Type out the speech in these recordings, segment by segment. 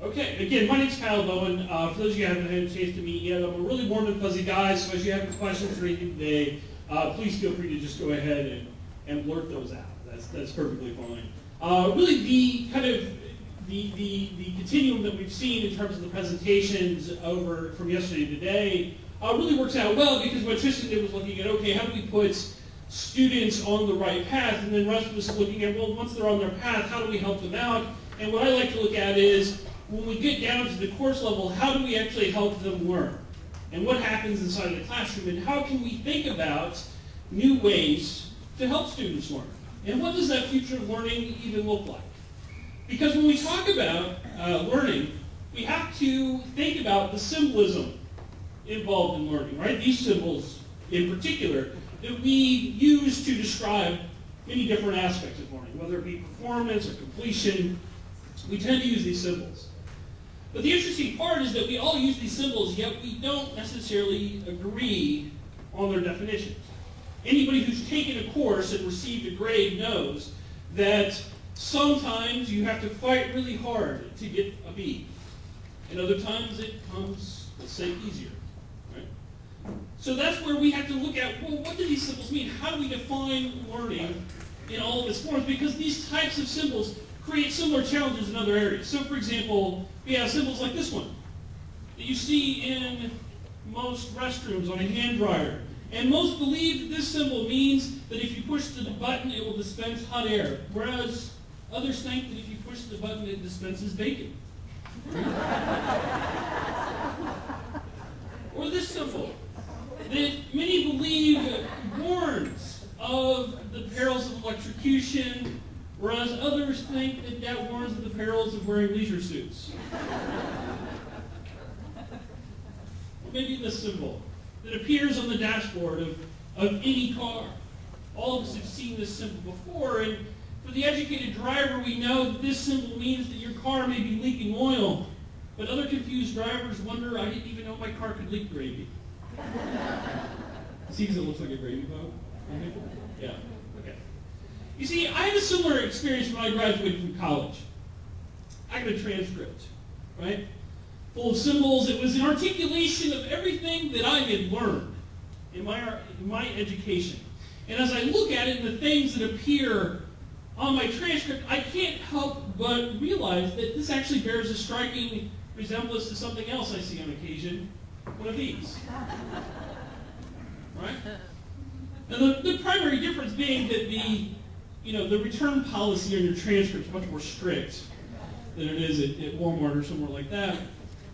Okay, again, my name's Kyle Bowen. For those of you who haven't had a chance to meet yet, I'm a really warm and fuzzy guy, so as you have any questions or anything today, please feel free to just go ahead and blurt those out. That's perfectly fine. Really, the kind of the continuum that we've seen in terms of the presentations over from yesterday to today really works out well, because what Tristan did was looking at, okay, how do we put students on the right path, and then Russ was looking at, well, once they're on their path, how do we help them out? And what I like to look at is, when we get down to the course level, how do we actually help them learn? And what happens inside of the classroom? And how can we think about new ways to help students learn? And what does that future of learning even look like? Because when we talk about learning, we have to think about the symbolism involved in learning, right? These symbols in particular that we use to describe many different aspects of learning, whether it be performance or completion. We tend to use these symbols. But the interesting part is that we all use these symbols, yet we don't necessarily agree on their definitions. Anybody who's taken a course and received a grade knows that sometimes you have to fight really hard to get a B. And other times it comes, let's say, easier. Right? So that's where we have to look at, well, what do these symbols mean? How do we define learning in all of its forms? Because these types of symbols create similar challenges in other areas. So, for example, we have symbols like this one that you see in most restrooms on a hand dryer. And most believe that this symbol means that if you push the button, it will dispense hot air, whereas others think that if you push the button, it dispenses bacon. Or this symbol that many believe warns of the perils of electrocution, whereas others think that that warns of the perils of wearing leisure suits. Or maybe this symbol that appears on the dashboard of any car. All of us have seen this symbol before, and for the educated driver, we know that this symbol means that your car may be leaking oil, but other confused drivers wonder, I didn't even know my car could leak gravy. See, because it looks like a gravy boat? Yeah. You see, I had a similar experience when I graduated from college. I got a transcript, right? Full of symbols. It was an articulation of everything that I had learned in my education. And as I look at it and the things that appear on my transcript, I can't help but realize that this actually bears a striking resemblance to something else I see on occasion, one of these. Right? And the primary difference being that the return policy on your transcript is much more strict than it is at Walmart or somewhere like that.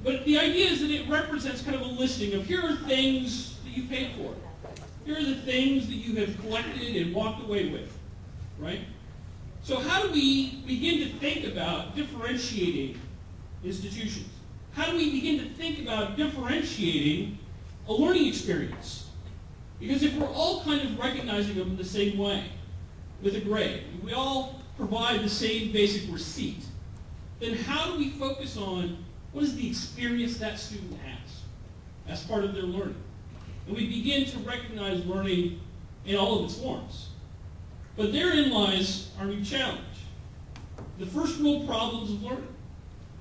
But the idea is that it represents kind of a listing of, here are things that you paid for. Here are the things that you have collected and walked away with, right? So how do we begin to think about differentiating institutions? How do we begin to think about differentiating a learning experience? Because if we're all kind of recognizing them in the same way, with a grade, we all provide the same basic receipt, then how do we focus on what is the experience that student has as part of their learning? And we begin to recognize learning in all of its forms. But therein lies our new challenge. The first real problems of learning.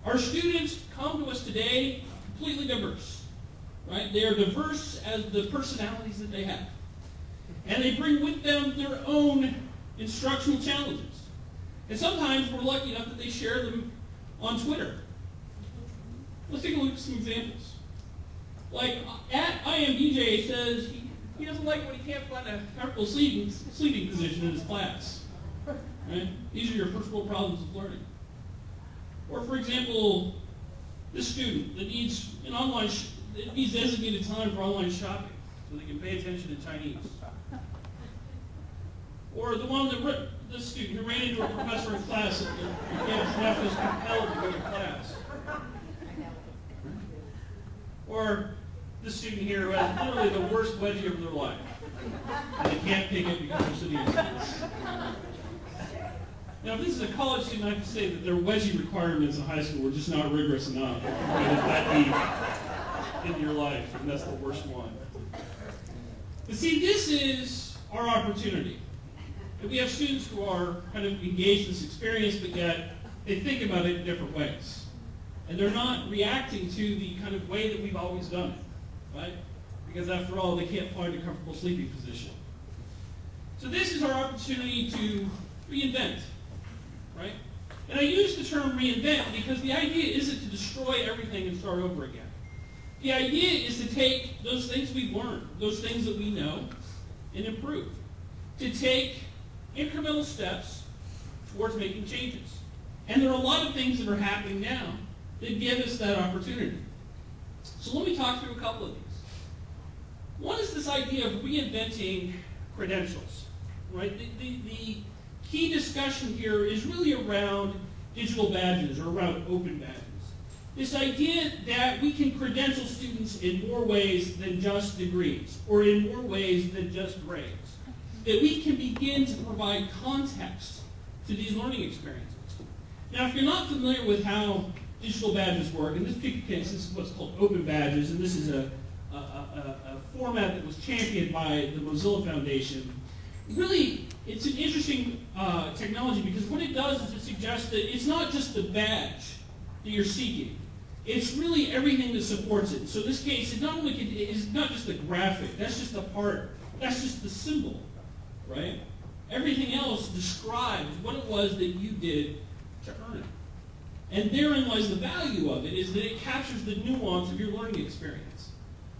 Our students come to us today completely diverse, right? They are diverse as the personalities that they have. And they bring with them their own instructional challenges. And sometimes we're lucky enough that they share them on Twitter. Let's take a look at some examples. Like, at IMDJ says he doesn't like when he can't find a comfortable sleeping position in his class. Right? These are your first world problems of learning. Or, for example, this student that needs needs designated time for online shopping so they can pay attention to Chinese. Or the student who ran into a professor in class and was compelled to go to class. Or the student here who has literally the worst wedgie of their life. And they can't pick it because they're sitting in class. Now, if this is a college student, I have to say that their wedgie requirements in high school were just not rigorous enough. That deep in your life, and that's the worst one. But see, this is our opportunity. And we have students who are kind of engaged in this experience, but yet they think about it in different ways. And they're not reacting to the kind of way that we've always done it, right? Because after all, they can't find a comfortable sleeping position. So this is our opportunity to reinvent, right? And I use the term reinvent because the idea isn't to destroy everything and start over again. The idea is to take those things we've learned, those things that we know, and improve. To take incremental steps towards making changes. And there are a lot of things that are happening now that give us that opportunity. So let me talk through a couple of these. One is this idea of reinventing credentials, right? The key discussion here is really around digital badges or around open badges. This idea that we can credential students in more ways than just degrees or in more ways than just grades. That we can begin to provide context to these learning experiences. Now, if you're not familiar with how digital badges work, in this particular case, this is what's called open badges, and this is a format that was championed by the Mozilla Foundation. Really, it's an interesting technology because what it does is it suggests that it's not just the badge that you're seeking. It's really everything that supports it. So in this case, it's not just the graphic. That's just the part. That's just the symbol, right? Everything else describes what it was that you did to earn it. And therein lies the value of it, is that it captures the nuance of your learning experience.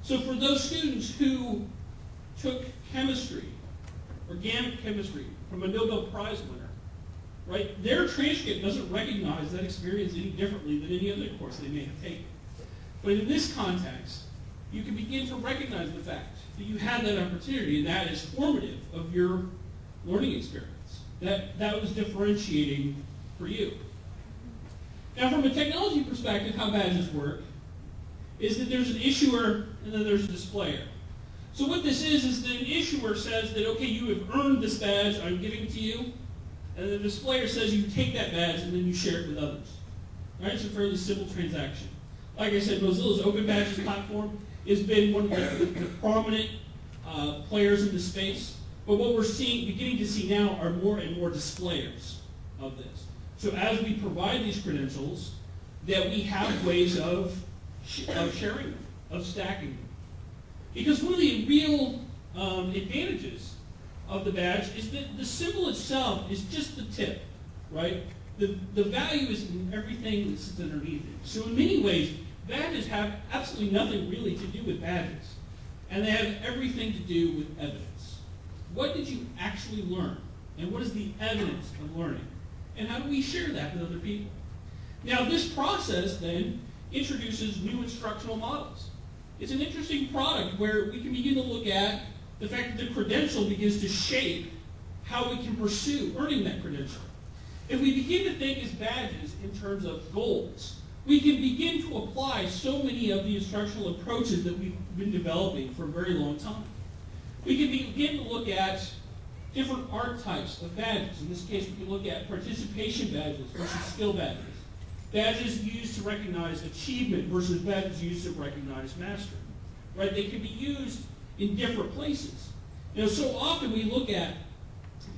So for those students who took chemistry, organic chemistry, from a Nobel Prize winner, right, their transcript doesn't recognize that experience any differently than any other course they may have taken. But in this context, you can begin to recognize the fact that you had that opportunity, and that is formative of your learning experience. That was differentiating for you. Now, from a technology perspective, how badges work is that there's an issuer and then there's a displayer. So what this is that an issuer says that, okay, you have earned this badge, I'm giving it to you, and the displayer says you take that badge and then you share it with others. Right? It's a fairly simple transaction. Like I said, Mozilla's Open Badges platform has been one of the prominent players in the space, but what we're beginning to see now are more and more displayers of this. So as we provide these credentials, that we have ways of sharing them, of stacking them. Because one of the real advantages of the badge is that the symbol itself is just the tip, right? The value is in everything that sits underneath it. So in many ways, badges have absolutely nothing really to do with badges. And they have everything to do with evidence. What did you actually learn? And what is the evidence of learning? And how do we share that with other people? Now, this process then introduces new instructional models. It's an interesting product where we can begin to look at the fact that the credential begins to shape how we can pursue earning that credential. If we begin to think as badges in terms of goals, we can begin to apply so many of the instructional approaches that we've been developing for a very long time. We can begin to look at different archetypes of badges. In this case, we can look at participation badges versus skill badges. Badges used to recognize achievement versus badges used to recognize mastery. Right? They can be used in different places. You know, so often we look at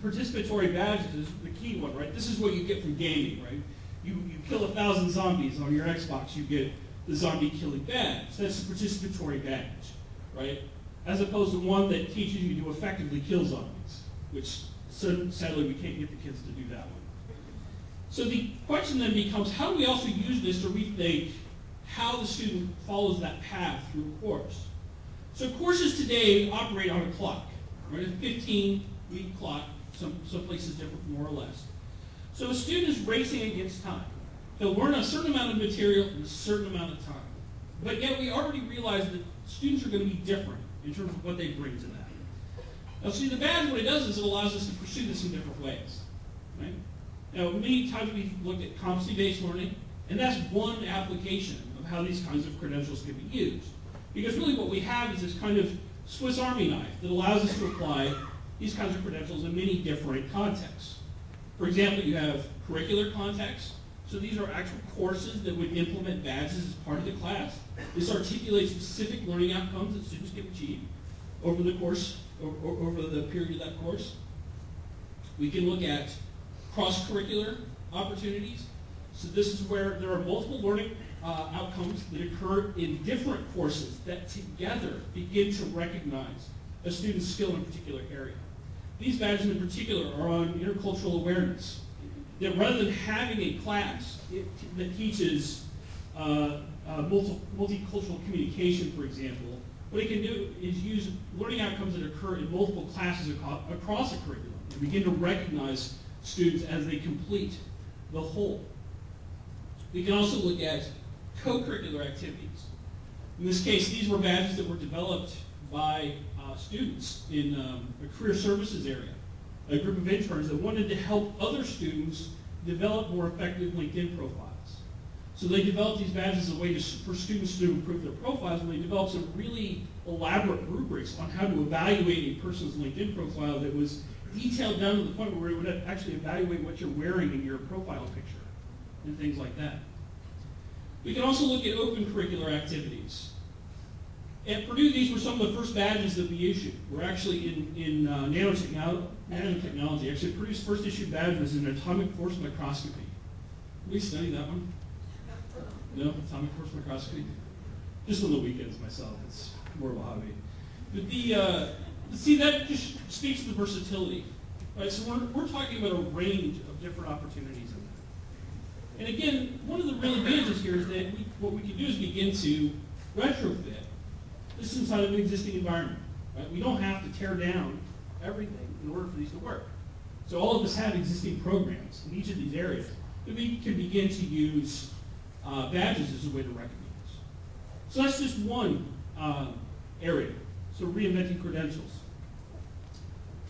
participatory badges as the key one, right? This is what you get from gaming, right? You kill 1,000 zombies on your Xbox, you get the zombie killing badge. That's a participatory badge, right? As opposed to one that teaches you to effectively kill zombies, which sadly we can't get the kids to do that one. So the question then becomes, how do we also use this to rethink how the student follows that path through a course? So courses today operate on a clock, right? A 15-week clock, some places different more or less. So a student is racing against time. They'll learn a certain amount of material in a certain amount of time. But yet we already realize that students are going to be different in terms of what they bring to that. Now see, the badge, what it does is it allows us to pursue this in different ways, right? Now, many times we've looked at competency-based learning, and that's one application of how these kinds of credentials can be used. Because really what we have is this kind of Swiss Army knife that allows us to apply these kinds of credentials in many different contexts. For example, you have curricular contexts. So these are actual courses that would implement badges as part of the class. This articulates specific learning outcomes that students can achieve over the course, over the period of that course. We can look at cross-curricular opportunities. So this is where there are multiple learning outcomes that occur in different courses that together begin to recognize a student's skill in a particular area. These badges in particular are on intercultural awareness. That rather than having a class that teaches multicultural communication, for example, what it can do is use learning outcomes that occur in multiple classes across a curriculum and begin to recognize students as they complete the whole. We can also look at co-curricular activities. In this case, these were badges that were developed by students in a career services area, a group of interns that wanted to help other students develop more effective LinkedIn profiles. So they developed these badges as a way for students to improve their profiles, and they developed some really elaborate rubrics on how to evaluate a person's LinkedIn profile that was detailed down to the point where it would actually evaluate what you're wearing in your profile picture and things like that. We can also look at open curricular activities. At Purdue, these were some of the first badges that we issued. We're actually in nanotechnology. Actually, Purdue's first issued badge was in atomic force microscopy. Did we study that one? No, atomic force microscopy? Just on the weekends myself. It's more of a hobby. But see, that just speaks to the versatility. Right? So we're talking about a range of different opportunities in that. And again, one of the real advantages here is that what we can do is begin to retrofit this inside of an existing environment. Right? We don't have to tear down everything in order for these to work. So all of us have existing programs in each of these areas that we can begin to use badges as a way to recognize. So that's just one area. So reinventing credentials.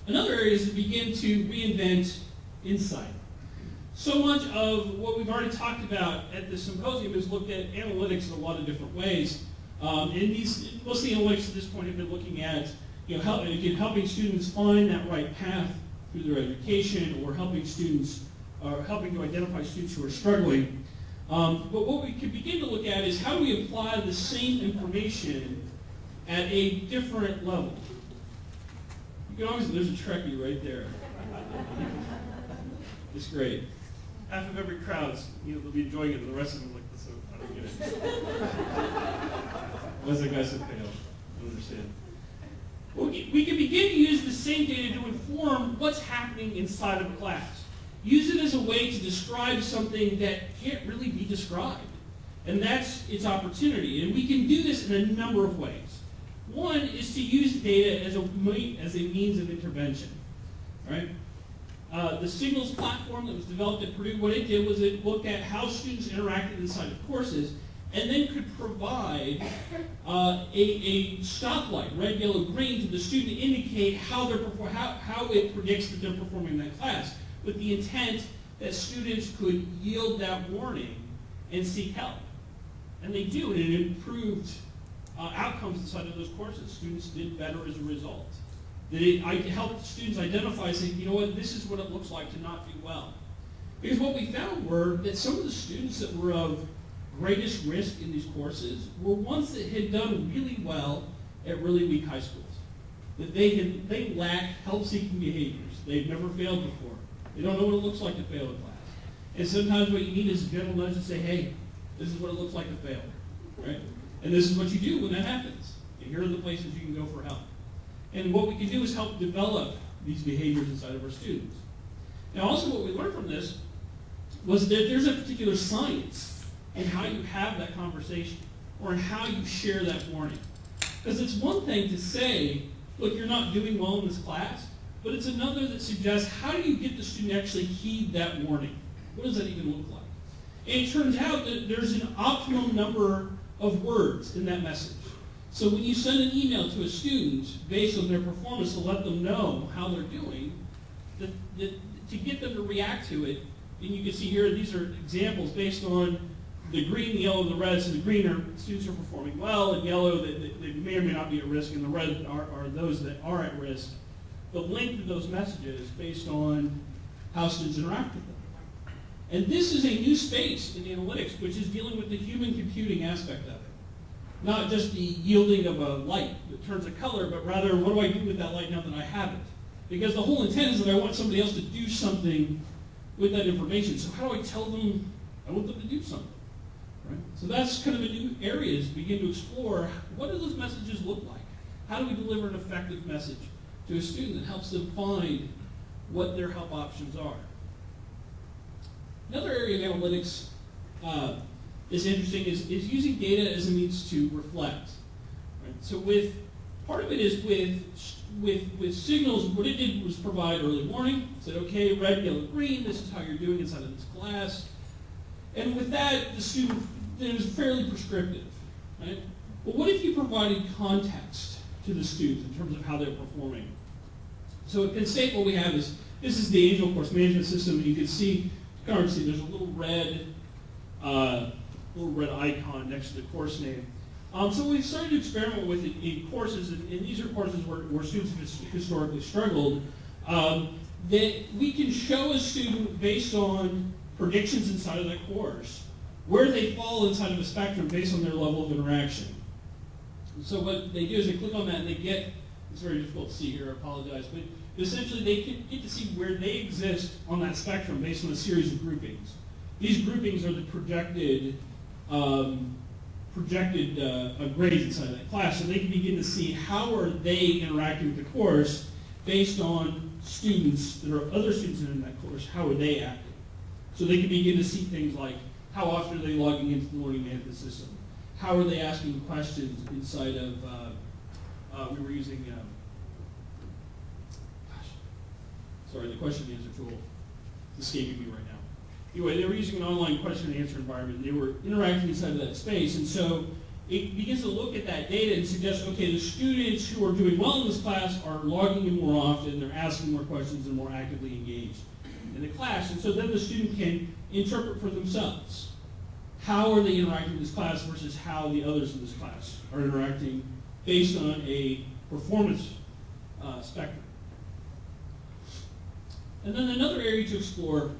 Another area is to begin to reinvent insight. So much of what we've already talked about at the symposium is looked at analytics in a lot of different ways. And most of the analytics at this point have been looking at helping students find that right path through their education, or helping to identify students who are struggling. But what we can begin to look at is how do we apply the same information at a different level. You can always, there's a Trekkie right there. It's great. Half of every crowd's, they'll be enjoying it, and the rest of them like this. So I don't get it. Why is that guy so pale? I don't understand. Well, we can begin to use the same data to inform what's happening inside of a class. Use it as a way to describe something that can't really be described. And that's its opportunity. And we can do this in a number of ways. One is to use data as a means of intervention. Right? The Signals platform that was developed at Purdue, what it did was it looked at how students interacted inside of courses, and then could provide a stoplight, red, yellow, green, to the student to indicate how it predicts that they're performing in that class, with the intent that students could yield that warning and seek help. And they do, and it improved outcomes inside of those courses. Students did better as a result. It helped students identify, saying, you know what, this is what it looks like to not do well. Because what we found were that some of the students that were of greatest risk in these courses were ones that had done really well at really weak high schools. That they lack help-seeking behaviors. They've never failed before. They don't know what it looks like to fail a class. And sometimes what you need is a gentle nudge to say, hey, this is what it looks like to fail. Right? And this is what you do when that happens. And here are the places you can go for help. And what we can do is help develop these behaviors inside of our students. Now also what we learned from this was that there's a particular science in how you have that conversation, or in how you share that warning. Because it's one thing to say, look, you're not doing well in this class, but it's another that suggests, how do you get the student to actually heed that warning? What does that even look like? And it turns out that there's an optimum number of words in that message. So when you send an email to a student based on their performance to let them know how they're doing, to get them to react to it, and you can see here, these are examples based on the green, the yellow, and the red. So the green are students who are performing well, and yellow, they may or may not be at risk, and the red are those that are at risk. The length of those messages based on how students interact with them. And this is a new space in analytics, which is dealing with the human computing aspect of it. Not just the yielding of a light that turns a color, but rather, what do I do with that light now that I have it? Because the whole intent is that I want somebody else to do something with that information. So how do I tell them I want them to do something? Right? So that's kind of a new area is begin to explore what do those messages look like? How do we deliver an effective message to a student that helps them find what their help options are? Another area of analytics is interesting is using data as a means to reflect. Right? So part of it is with signals, what it did was provide early warning, said, okay, red, yellow, green, this is how you're doing inside of this class. And with that, the student, it was fairly prescriptive. Right? But what if you provided context to the students in terms of how they're performing? So at Penn State, what we have is, this is the Angel Course Management System, and you can see, there's a little red icon next to the course name. So we started to experiment with it in courses, and these are courses where students have historically struggled, that we can show a student based on predictions inside of that course, where they fall inside of a spectrum based on their level of interaction. So what they do is they click on that and they get, it's very difficult to see here, I apologize, but essentially they can get to see where they exist on that spectrum based on a series of groupings. These groupings are the projected grades inside of that class, so they can begin to see how are they interacting with the course based on students that are other students in that course, how are they acting. So they can begin to see things like how often are they logging into the learning management system, how are they asking questions inside of, we were using, the question and answer tool is escaping me right now. Anyway, they were using an online question and answer environment, and they were interacting inside of that space, and so it begins to look at that data and suggest, okay, the students who are doing well in this class are logging in more often, they're asking more questions, and more actively engaged in the class, and so then the student can interpret for themselves. How are they interacting in this class versus how the others in this class are interacting based on a performance spectrum. And then another area to explore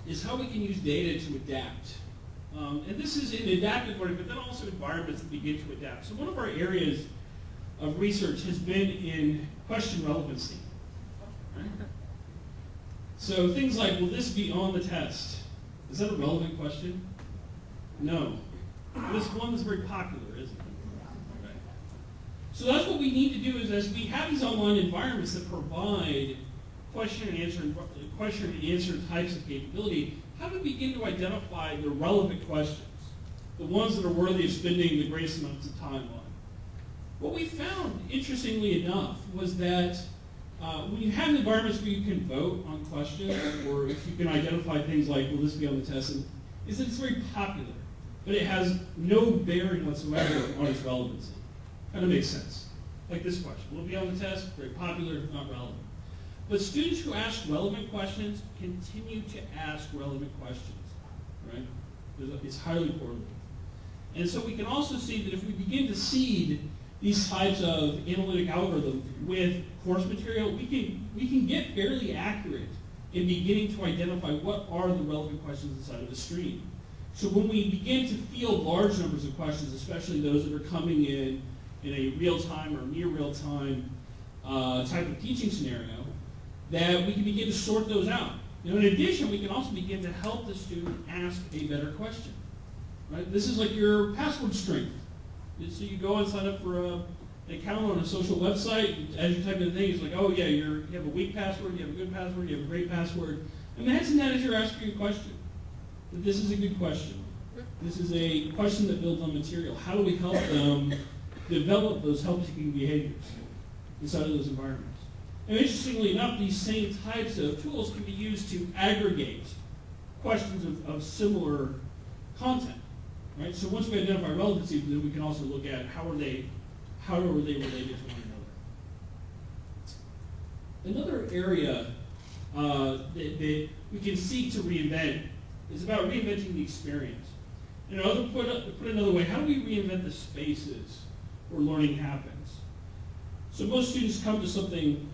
is how we can use data to adapt. And this is in adaptive learning, but then also environments that begin to adapt. So one of our areas of research has been in question relevancy. Right? So things like, will this be on the test? Is that a relevant question? No. This one is very popular, isn't it? Right. So that's what we need to do is as we have these online environments that provide question and answer types of capability, how do we begin to identify the relevant questions, the ones that are worthy of spending the greatest amounts of time on? What we found, interestingly enough, was that when you have environments where you can vote on questions, or if you can identify things like, will this be on the test, is that it's very popular, but it has no bearing whatsoever on its relevancy. Kind of makes sense. Like this question, will it be on the test? Very popular, not relevant. But students who ask relevant questions continue to ask relevant questions, right? It's highly correlated. And so we can also see that if we begin to seed these types of analytic algorithms with course material, we can get fairly accurate in beginning to identify what are the relevant questions inside of a stream. So when we begin to field large numbers of questions, especially those that are coming in a real-time or near real-time type of teaching scenario, that we can begin to sort those out. Now, in addition, we can also begin to help the student ask a better question. Right? This is like your password strength. So you go and sign up for an account on a social website. As you type in the thing, it's like, oh yeah, you have a weak password, you have a good password, you have a great password. Imagine that as you're asking a question. That this is a good question. This is a question that builds on material. How do we help them develop those help-seeking behaviors inside of those environments? And interestingly enough, these same types of tools can be used to aggregate questions of similar content. Right? So once we identify relevancy, then we can also look at how are they related to one another. Another area that we can seek to reinvent is about reinventing the experience. Put another way, how do we reinvent the spaces where learning happens? So most students come to something,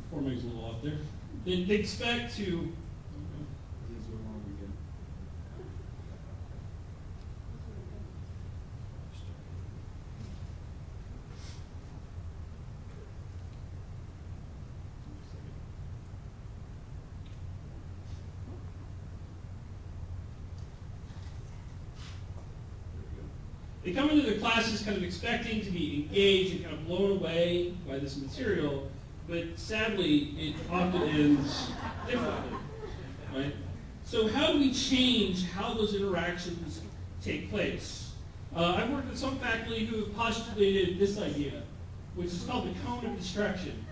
formatting's a little off there, they expect to, They come into their classes kind of expecting to be engaged and kind of blown away by this material, but sadly, it often ends differently, right? So how do we change how those interactions take place? I've worked with some faculty who have postulated this idea, which is called the cone of distraction.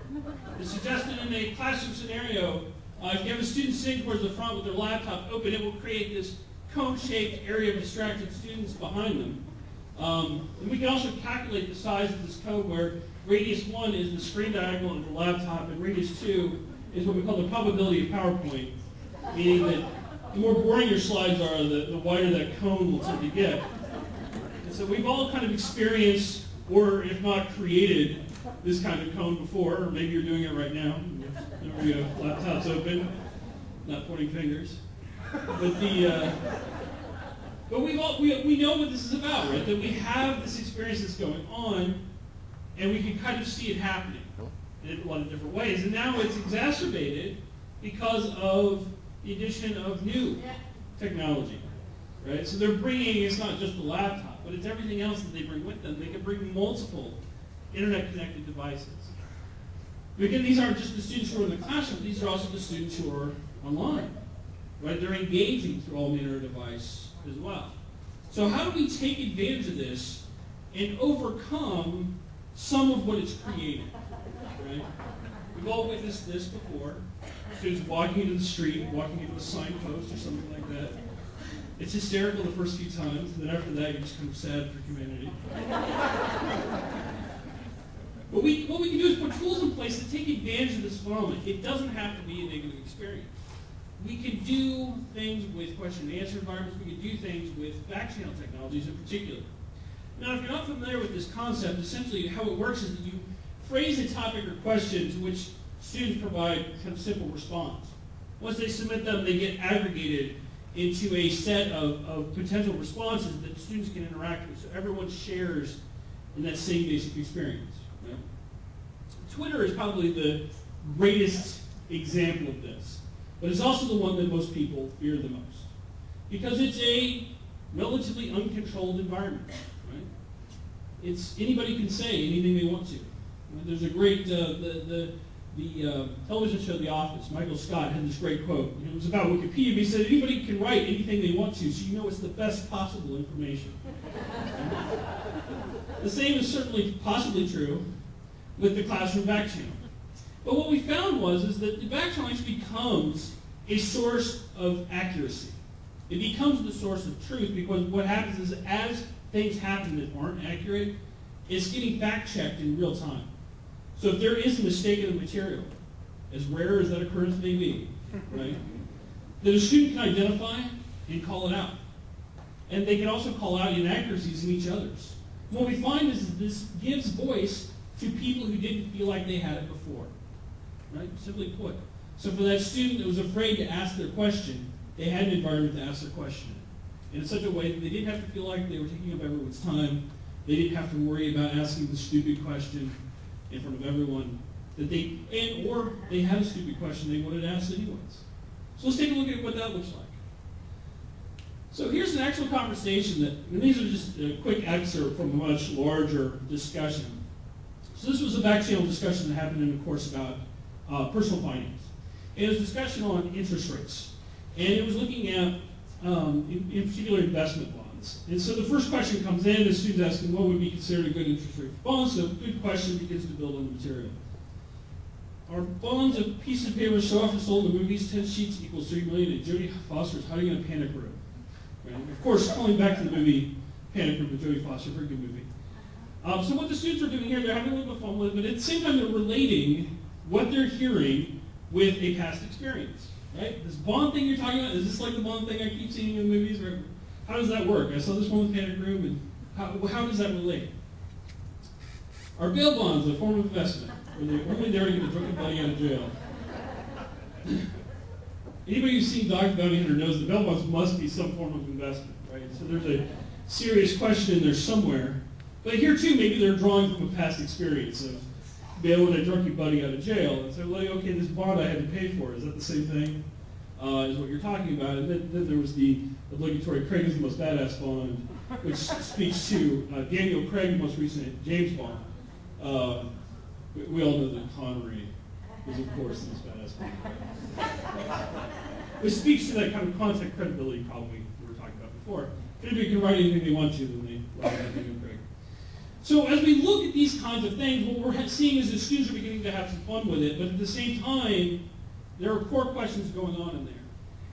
It's suggested in a classroom scenario, if you have a student sitting towards the front with their laptop open, it will create this cone-shaped area of distracted students behind them. And we can also calculate the size of this cone where radius 1 is the screen diagonal of the laptop, and radius 2 is what we call the probability of PowerPoint, meaning that the more boring your slides are, the wider that cone will tend to get. And so we've all kind of experienced, or if not created, this kind of cone before, or maybe you're doing it right now. There we go, laptop's open, not pointing fingers. But we know what this is about, right? That we have this experience that's going on, and we can kind of see it happening in a lot of different ways. And now it's exacerbated because of the addition of new technology, right? So they're bringing, it's not just the laptop, but it's everything else that they bring with them. They can bring multiple internet-connected devices. But again, these aren't just the students who are in the classroom, these are also the students who are online, right? They're engaging through all manner of device as well. So how do we take advantage of this and overcome some of what it's created, right? We've all witnessed this before. Students walking into the street, walking into a signpost or something like that. It's hysterical the first few times, and then after that you're just kind of sad for humanity. But what we can do is put tools in place to take advantage of this phenomenon. It doesn't have to be a negative experience. We can do things with question and answer environments. We can do things with back channel technologies in particular. Now, if you're not familiar with this concept, essentially how it works is that you phrase a topic or question to which students provide kind of simple response. Once they submit them, they get aggregated into a set of potential responses that students can interact with, so everyone shares in that same basic experience. Right? Twitter is probably the greatest example of this, but it's also the one that most people fear the most, because it's a relatively uncontrolled environment. Right? It's anybody can say anything they want to. Right? There's a great the television show The Office, Michael Scott had this great quote. It was about Wikipedia. He said anybody can write anything they want to, so you know it's the best possible information. The same is certainly possibly true with the classroom back channel. But what we found is that the back channel actually becomes a source of accuracy. It becomes the source of truth, because what happens is as things happen that aren't accurate, it's getting fact-checked in real time. So if there is a mistake in the material, as rare as that occurrence may be, right, that a student can identify and call it out. And they can also call out inaccuracies in each other's. What we find is that this gives voice to people who didn't feel like they had it before, right? Simply put. So for that student that was afraid to ask their question, they had an environment to ask their question in such a way that they didn't have to feel like they were taking up everyone's time. They didn't have to worry about asking the stupid question in front of everyone, or they had a stupid question they wanted to ask anyways. So let's take a look at what that looks like. So here's an actual conversation and these are just a quick excerpt from a much larger discussion. So this was a back channel discussion that happened in a course about personal finance. And it was a discussion on interest rates. And it was looking at, in particular, investment bonds. And so the first question comes in, the student's asking what would be considered a good interest rate for bonds. So a good question begins to build on the material. Are bonds a piece of paper so often sold in the movies, 10 sheets equals $3 million, and Jodie Foster's hiding in a panic room? Right? Of course, calling back to the movie Panic Room with Jodie Foster, very good movie. So what the students are doing here, they're having a little bit of fun with it, but at the same time they're relating what they're hearing with a past experience. Right? This bond thing you're talking about, is this like the bond thing I keep seeing in the movies? Or how does that work? I saw this one with Panic Room, and how does that relate? Are bail bonds a form of investment? Or are they only there to get a drunken buddy out of jail? Anybody who's seen Dog Bounty Hunter knows that bail bonds must be some form of investment, right? So there's a serious question in there somewhere. But here too, maybe they're drawing from a past experience of bailing a drunky buddy out of jail. And so, like, okay, this bond I had to pay for, is that the same thing as what you're talking about? And then there was the obligatory Craig is the most badass bond, which speaks to Daniel Craig, most recent James Bond. We all know that Connery is, of course, this badass movie. Which speaks to that kind of content credibility problem we were talking about before. If anybody can write anything they want to, then they write about Daniel Craig. So as we look at these kinds of things, what we're seeing is that students are beginning to have some fun with it, but at the same time, there are core questions going on in there.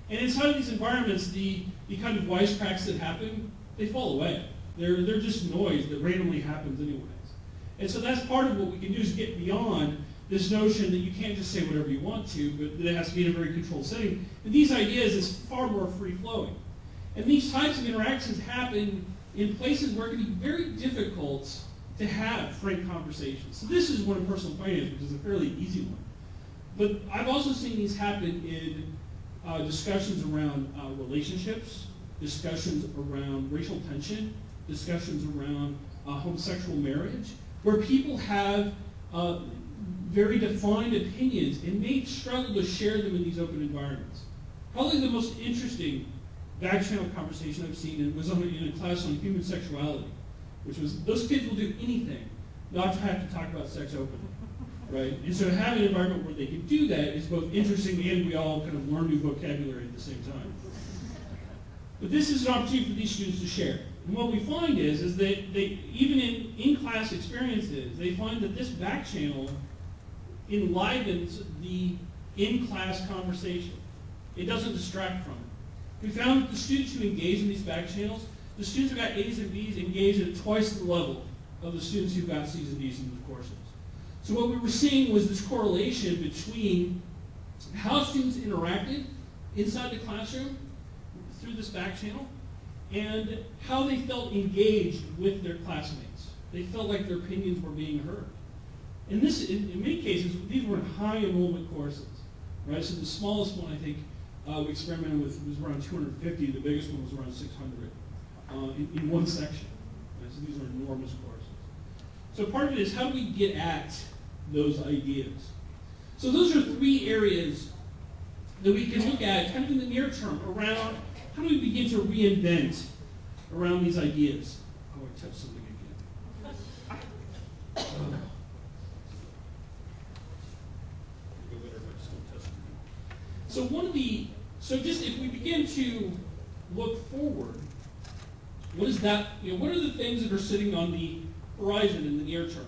And inside of these environments, the kind of wisecracks that happen, they fall away. They're just noise that randomly happens anyways. And so that's part of what we can do is get beyond this notion that you can't just say whatever you want to, but that it has to be in a very controlled setting. And these ideas is far more free-flowing. And these types of interactions happen in places where it can be very difficult to have frank conversations. So this is one in personal finance, which is a fairly easy one. But I've also seen these happen in discussions around relationships, discussions around racial tension, discussions around homosexual marriage, where people have very defined opinions and may struggle to share them in these open environments. Probably the most interesting back-channel conversation I've seen was in a class on human sexuality, which was those kids will do anything not to have to talk about sex openly, right? And so to have an environment where they can do that is both interesting and we all kind of learn new vocabulary at the same time. But this is an opportunity for these students to share. And what we find is that they even in in-class experiences, they find that this back channel enlivens the in-class conversation. It doesn't distract from it. We found that the students who engage in these back channels, the students who got A's and B's engaged at twice the level of the students who got C's and D's in the courses. So what we were seeing was this correlation between how students interacted inside the classroom through this back channel and how they felt engaged with their classmates. They felt like their opinions were being heard. And this, in many cases, these were high enrollment courses, right? So the smallest one, I think, we experimented with was around 250. The biggest one was around 600 in one section. Right? So these are enormous courses. So part of it is how do we get at those ideas? So those are three areas that we can look at kind of in the near term around how do we begin to reinvent around these ideas. Oh, I touched something again. So just if we begin to look forward, what is that? What are the things that are sitting on the horizon in the near term?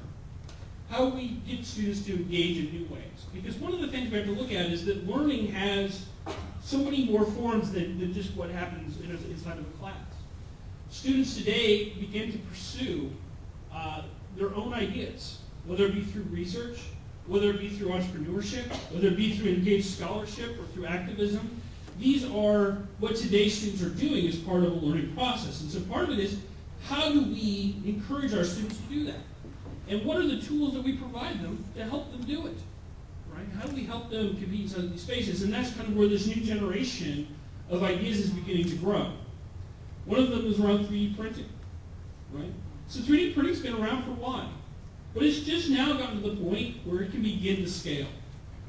How do we get students to engage in new ways? Because one of the things we have to look at is that learning has so many more forms than just what happens inside of a class. Students today begin to pursue their own ideas, whether it be through research, whether it be through entrepreneurship, whether it be through engaged scholarship or through activism. These are what today's students are doing as part of a learning process. And so part of it is, how do we encourage our students to do that? And what are the tools that we provide them to help them do it? Right? How do we help them compete inside these spaces? And that's kind of where this new generation of ideas is beginning to grow. One of them is around 3D printing. Right? So 3D printing's been around for a while. But it's just now gotten to the point where it can begin to scale.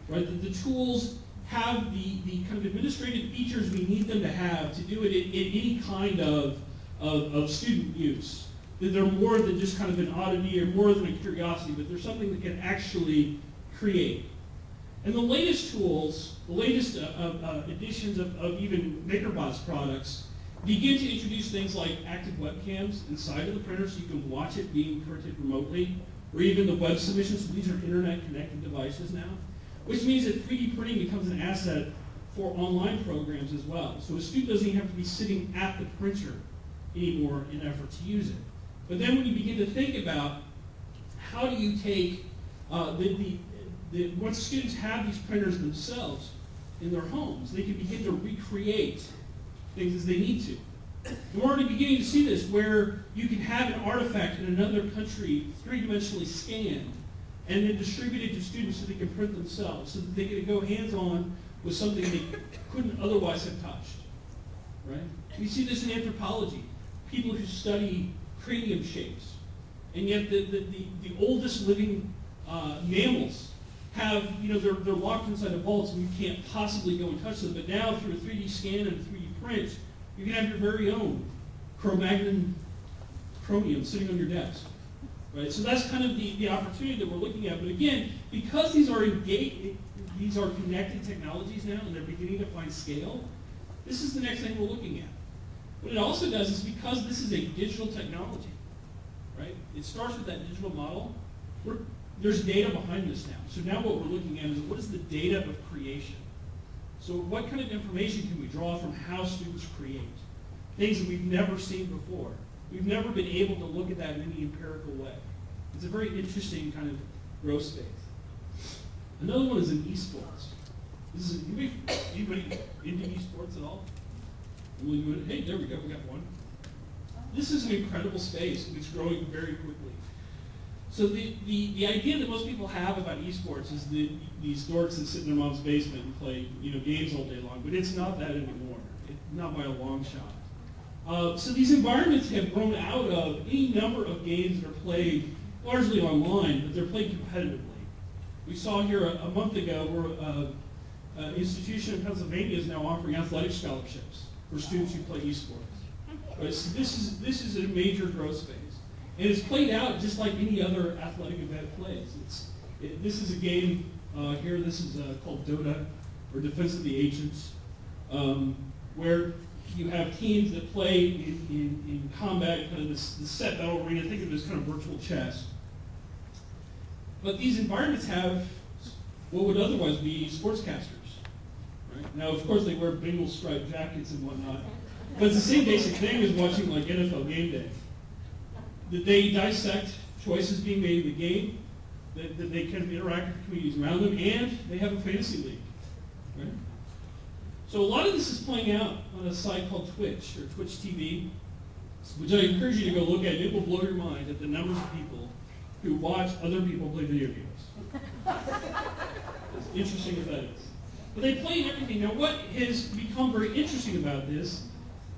Right? That the tools have the kind of administrative features we need them to have to do it in any kind of student use. That they're more than just kind of an oddity or more than a curiosity, but they're something that can actually create. And the latest tools, the latest editions of even MakerBot's products begin to introduce things like active webcams inside of the printer so you can watch it being printed remotely, or even the web submissions. So these are internet-connected devices now, which means that 3D printing becomes an asset for online programs as well. So a student doesn't even have to be sitting at the printer anymore in an effort to use it. But then when you begin to think about how do you take, once students have these printers themselves in their homes, they can begin to recreate things as they need to. And we're already beginning to see this where you can have an artifact in another country three-dimensionally scanned and then distributed to students so they can print themselves, so that they can go hands-on with something they couldn't otherwise have touched. Right? We see this in anthropology. People who study cranium shapes, and yet the oldest living mammals have, they're locked inside of vaults and you can't possibly go and touch them. But now through a 3D scan and a 3D print, you can have your very own Cro-Magnon Chromium sitting on your desk. Right? So that's kind of the opportunity that we're looking at. But again, because these are connected technologies now and they're beginning to find scale, this is the next thing we're looking at. What it also does is because this is a digital technology, right? It starts with that digital model. There's data behind this now. So now what we're looking at is what is the data of creation? So what kind of information can we draw from how students create? Things that we've never seen before. We've never been able to look at that in any empirical way. It's a very interesting kind of growth space. Another one is in esports. This is anybody into esports at all? Hey, there we go, we got one. This is an incredible space, and it's growing very quickly. So the idea that most people have about esports is that these dorks that sit in their mom's basement and play games all day long, but it's not that anymore. Not by a long shot. So these environments have grown out of any number of games that are played largely online, but they're played competitively. We saw here a month ago where an institution in Pennsylvania is now offering athletic scholarships for students who play esports. Right? So this is a major growth space. And it's played out just like any other athletic event plays. This is a game here, this is called Dota, or Defense of the Ancients, where you have teams that play in combat, kind of this set battle arena. Think of it as kind of virtual chess. But these environments have what would otherwise be sportscasters. Right? Now, of course, they wear Bengal striped jackets and whatnot. But it's the same basic thing as watching like NFL Game Day. That they dissect choices being made in the game, that they can interact with the communities around them, and they have a fantasy league. Right? So a lot of this is playing out on a site called Twitch, or Twitch TV, which I encourage you to go look at. It will blow your mind at the numbers of people who watch other people play video games. As interesting as that is. But they play in everything. Now what has become very interesting about this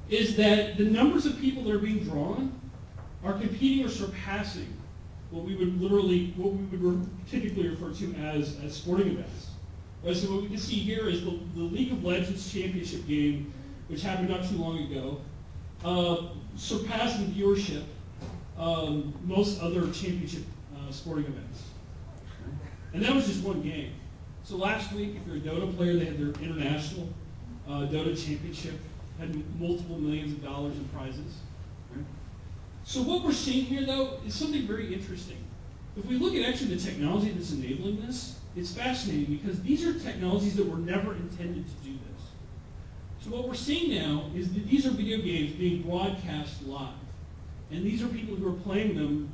is that the numbers of people that are being drawn are competing or surpassing what we would typically refer to as sporting events. Right, so what we can see here is the League of Legends championship game, which happened not too long ago, surpassed in viewership most other championship sporting events. And that was just one game. So last week, if you're a Dota player, they had their international Dota championship, had multiple millions of dollars in prizes. Right? So what we're seeing here, though, is something very interesting. If we look at actually the technology that's enabling this, it's fascinating because these are technologies that were never intended to do this. So what we're seeing now is that these are video games being broadcast live. And these are people who are playing them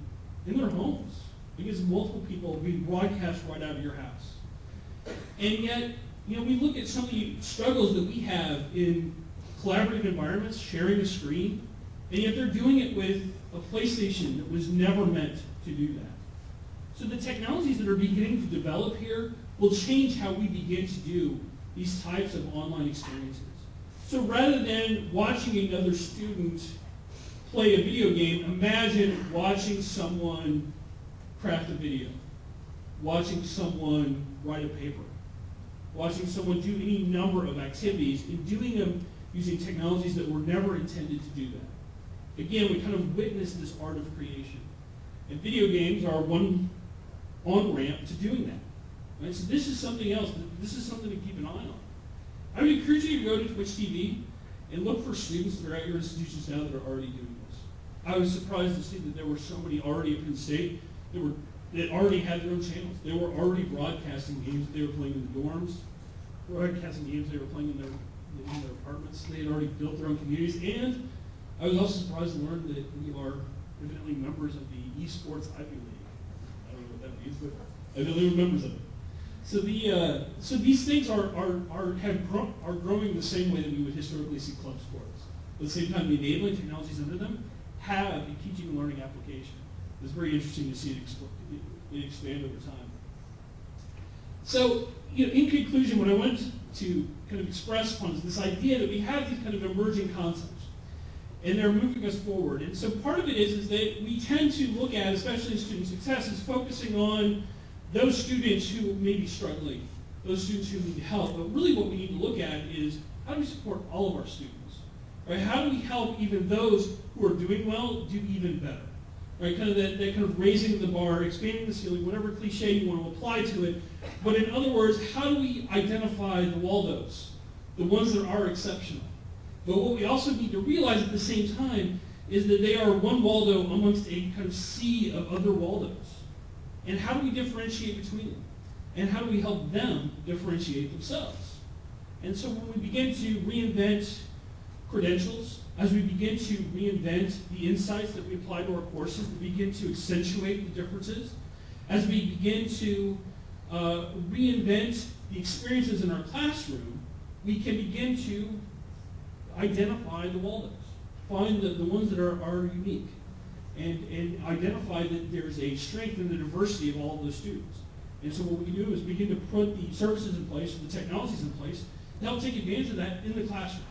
in their homes because multiple people being broadcast right out of your house. And yet, we look at some of the struggles that we have in collaborative environments, sharing a screen, and yet they're doing it with a PlayStation that was never meant to do that. So the technologies that are beginning to develop here will change how we begin to do these types of online experiences. So rather than watching another student play a video game, imagine watching someone craft a video, watching someone write a paper, watching someone do any number of activities, and doing them using technologies that were never intended to do that. Again, we kind of witness this art of creation. And video games are one on-ramp to doing that. Right? So this is something else. This is something to keep an eye on. I would encourage you to go to Twitch TV and look for students that are at your institutions now that are already doing this. I was surprised to see that there were so many already at Penn State that already had their own channels. They were already broadcasting games that they were playing in the dorms, broadcasting games they were playing in their apartments. They had already built their own communities. And I was also surprised to learn that we are evidently members of the esports Ivy League. I don't know what that means, but evidently we're members of it. So these things are growing the same way that we would historically see club sports. At the same time, the enabling technologies under them have a teaching and learning application. It's very interesting to see it expand over time. So, in conclusion, what I wanted to kind of express upon is this idea that we have these kind of emerging concepts, and they're moving us forward. And so part of it is that we tend to look at, especially in student success, is focusing on those students who may be struggling, those students who need help. But really what we need to look at is how do we support all of our students? Right? How do we help even those who are doing well do even better? right? Kind of that kind of raising the bar, expanding the ceiling, whatever cliche you want to apply to it. But in other words, how do we identify the Waldos, the ones that are exceptional? But what we also need to realize at the same time is that they are one Waldo amongst a kind of sea of other Waldos. And how do we differentiate between them? And how do we help them differentiate themselves? And so when we begin to reinvent credentials, as we begin to reinvent the insights that we apply to our courses, we begin to accentuate the differences, as we begin to reinvent the experiences in our classroom, we can begin to identify the Waldos, find the ones that are unique, and identify that there's a strength in the diversity of all of those students. And so what we can do is begin to put the services in place, the technologies in place, to help take advantage of that in the classroom,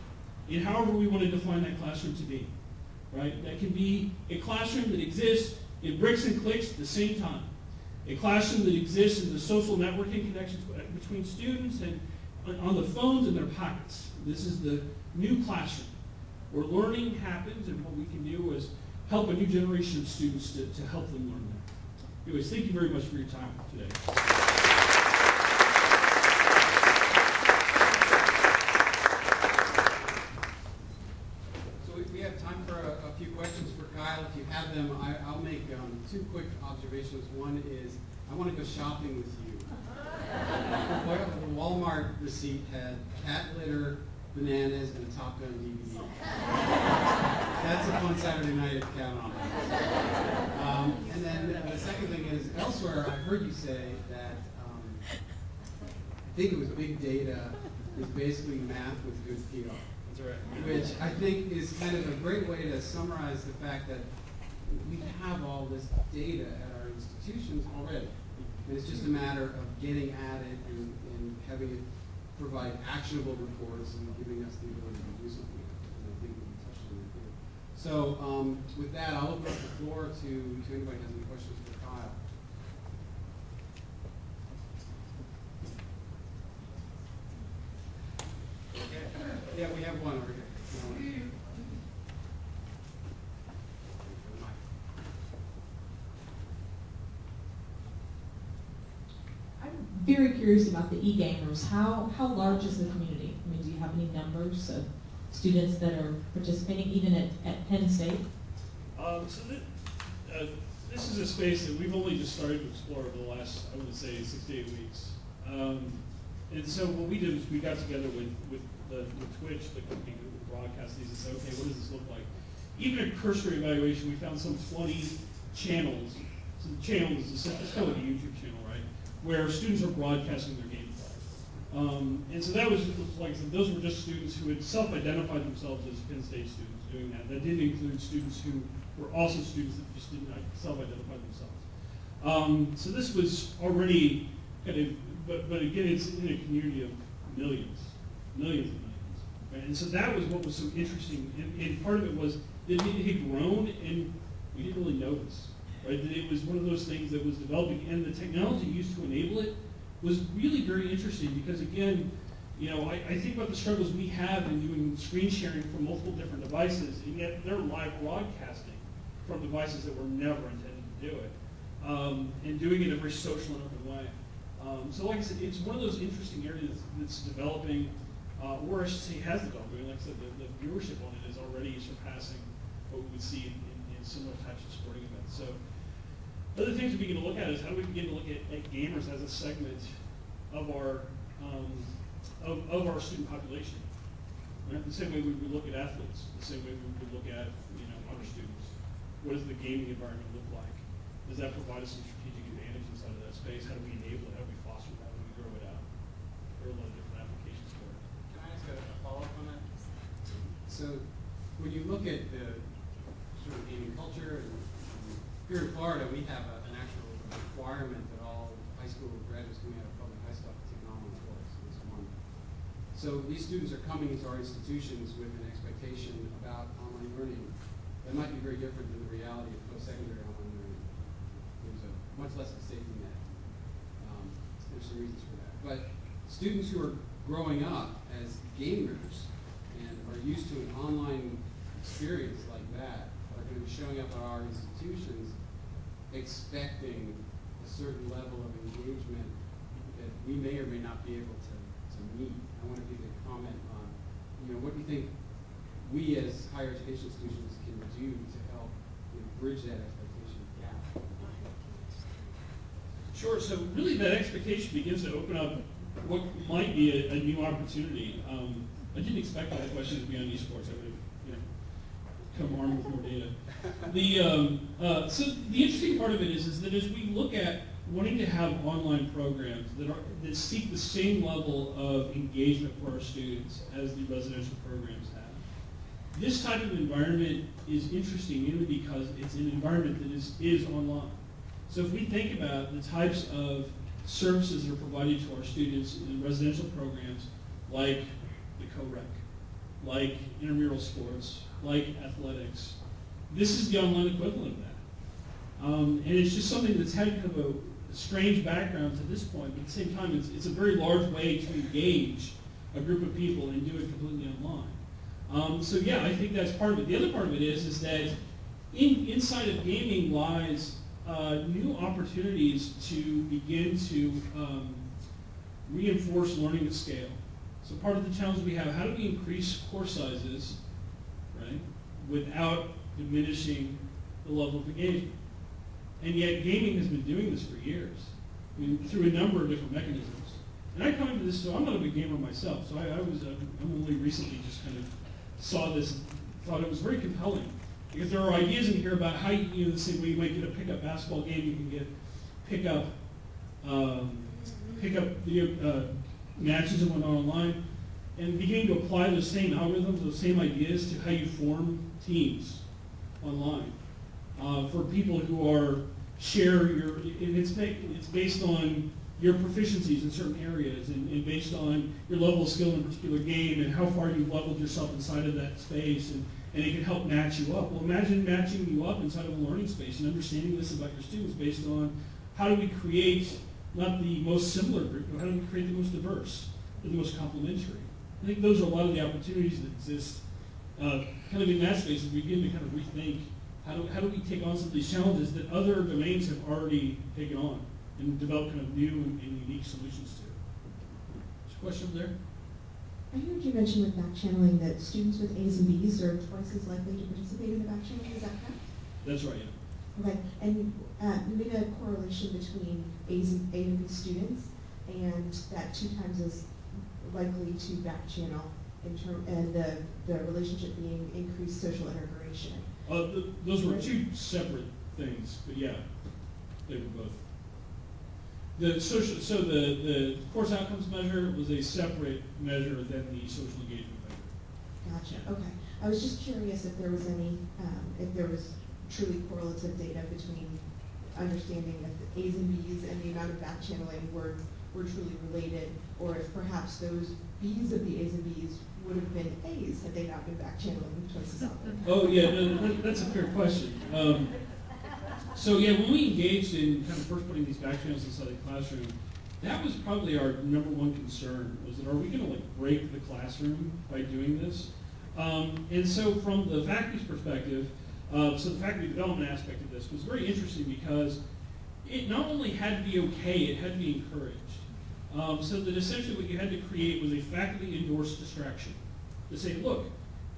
in however we want to define that classroom to be, right? That can be a classroom that exists in bricks and clicks at the same time, a classroom that exists in the social networking connections between students and on the phones in their pockets. This is the new classroom where learning happens, and what we can do is help a new generation of students to help them learn that. Anyways, thank you very much for your time today. So we have time for a few questions for Kyle. If you have them, I'll make two quick observations. One is, I want to go shopping with you. The Walmart receipt had cat litter, bananas, and a Top Gun DVD. That's a fun Saturday night at the Kavanaugh House. And then the second thing is, elsewhere I've heard you say that, I think it was big data is basically math with good PR. That's right. Which I think is kind of a great way to summarize the fact that we have all this data at our institutions already. And it's just a matter of getting at it and having it provide actionable reports and giving us the ability to do something. And I think we touched on that here. So with that, I'll open up the floor to anybody who has any questions for Kyle. Okay. Yeah, we have one over here. Very curious about the e-gamers. How large is the community? I mean, do you have any numbers of students that are participating, even at Penn State? This is a space that we've only just started to explore over the last, I would say, 6 to 8 weeks. And so what we did is we got together with Twitch, the company who broadcasts these, and said, okay, what does this look like? Even a cursory evaluation, we found some 20 channels. So the channel is it's kind of like a YouTube channel, right? Where students are broadcasting their gameplay. And so that was, like I said, those were just students who had self-identified themselves as Penn State students doing that. That didn't include students who were also students that just didn't self-identify themselves. So this was already kind of, but again, it's in a community of millions and millions. Right? And so that was what was so interesting. And part of it was that it had grown and we didn't really notice. Right? That it was one of those things that was developing, and the technology used to enable it was really very interesting because, again, you know, I think about the struggles we have in doing screen sharing from multiple different devices, and yet they're live broadcasting from devices that were never intended to do it, and doing it in a very social and open way. So like I said, it's one of those interesting areas that's developing, or I should say has developed. I mean, like I said, the viewership on it is already surpassing what we would see in similar types of sporting events. So other things we begin to look at is how do we begin to look at gamers as a segment of our student population. Right? The same way we would look at athletes, the same way we would look at other students. What does the gaming environment look like? Does that provide us some strategic advantage inside of that space? How do we enable it? How do we foster that? How do we grow it out? There are a lot of different applications for it. Can I ask a follow-up on that? So when you look at the sort of gaming culture, and here in Florida, we have an actual requirement that all high school graduates coming out of public high school have to take an online course. It's one. So these students are coming into our institutions with an expectation about online learning that might be very different than the reality of post-secondary online learning. There's a much less of a safety net. There's some reasons for that. But students who are growing up as gamers and are used to an online experience like that are going to be showing up at our institutions expecting a certain level of engagement that we may or may not be able to meet. I wonder if you could comment on, what do you think we as higher education students can do to help bridge that expectation gap? Sure, so really that expectation begins to open up what might be a new opportunity. I didn't expect that question to be on esports. I would have come armed with more data. So the interesting part of it is that as we look at wanting to have online programs that seek the same level of engagement for our students as the residential programs have, this type of environment is interesting mainly because it's an environment that is online. So if we think about the types of services that are provided to our students in residential programs, like the co-rec, like intramural sports, like athletics, this is the online equivalent of that. And it's just something that's had kind of a strange background to this point, but at the same time, it's a very large way to engage a group of people and do it completely online. So yeah, I think that's part of it. The other part of it is that inside of gaming lies new opportunities to begin to reinforce learning at scale. So part of the challenge we have, how do we increase course sizes, right, without diminishing the level of engagement? And yet gaming has been doing this for years, through a number of different mechanisms. And I come into this, so I'm not a big gamer myself, so I'm only recently just kind of saw this, thought it was very compelling. Because there are ideas in here about how the same way you might get a pickup basketball game, you can get pickup matches and whatnot online, and beginning to apply those same algorithms, those same ideas to how you form teams online for people who are it's based on your proficiencies in certain areas and based on your level of skill in a particular game and how far you've leveled yourself inside of that space, and it can help match you up. Well, imagine matching you up inside of a learning space and understanding this about your students based on how do we create not the most similar group, but how do we create the most diverse, or the most complementary. I think those are a lot of the opportunities that exist kind of in that space as we begin to kind of rethink how do we take on some of these challenges that other domains have already taken on and develop kind of new and unique solutions to. There's a question over there? I heard you mention with back channeling that students with A's and B's are twice as likely to participate in the back channeling. Is that correct? That's right, yeah. Okay, and you made a correlation between A and B students and that 2 times as likely to back channel and the relationship being increased social integration. Those were 2 separate things, but yeah, they were both. The course outcomes measure was a separate measure than the social engagement measure. Gotcha. Okay. I was just curious if there was any, if there was truly correlative data between understanding that the A's and B's and the amount of back channeling were truly related, or if perhaps those B's of the A's and B's would have been A's had they not been back channeling twice as often. Oh yeah, no, that's a fair question. So yeah, when we engaged in kind of first putting these back channels inside the classroom, that was probably our #1 concern, was that are we going to break the classroom by doing this? And so from the faculty's perspective, so the faculty development aspect of this was very interesting because it not only had to be okay, it had to be encouraged. So that essentially what you had to create was a faculty endorsed distraction. To say, look,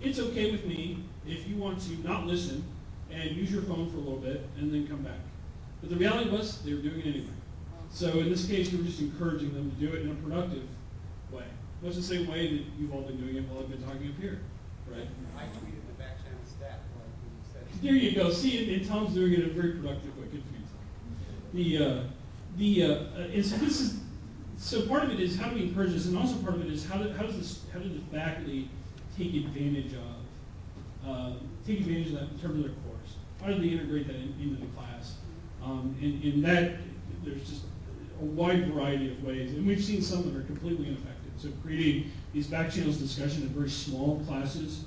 it's okay with me if you want to not listen and use your phone for a little bit and then come back. But the reality was they were doing it anyway. So in this case, we were just encouraging them to do it in a productive way. Much the same way that you've all been doing it while I've been talking up here, right? I tweeted the back channel stat like you said. There you go. See, and Tom's doing it in a very productive way. Good for you, Tom. And so this is, so part of it is how do we encourage this, and also part of it is how do the faculty take advantage of that in terms of their course? How do they integrate that into the class? And that there's just a wide variety of ways, and we've seen some that are completely ineffective. So creating these back channels discussion in very small classes,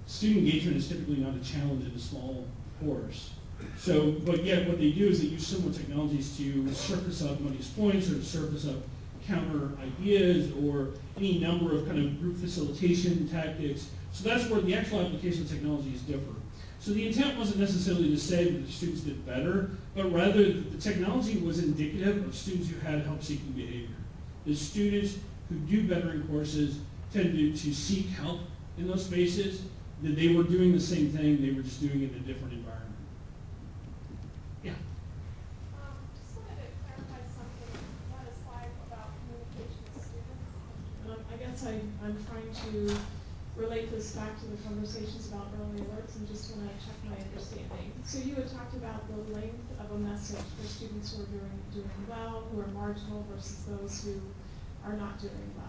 student engagement is typically not a challenge in a small course. So, but yet what they do is they use similar technologies to surface up Money's points or to surface up counter ideas or any number of kind of group facilitation tactics. So that's where the actual application of technologies differ. So the intent wasn't necessarily to say that the students did better, but rather that the technology was indicative of students who had help-seeking behavior. The students who do better in courses tended to seek help in those spaces, that they were doing the same thing, they were just doing it in a different environment. Yeah? Just wanted to clarify something on a slide about communication with students. I guess I'm trying to relate this back to the conversations about early alerts and just want to check my understanding. So you had talked about the length of a message for students who are doing well, who are marginal versus those who are not doing well.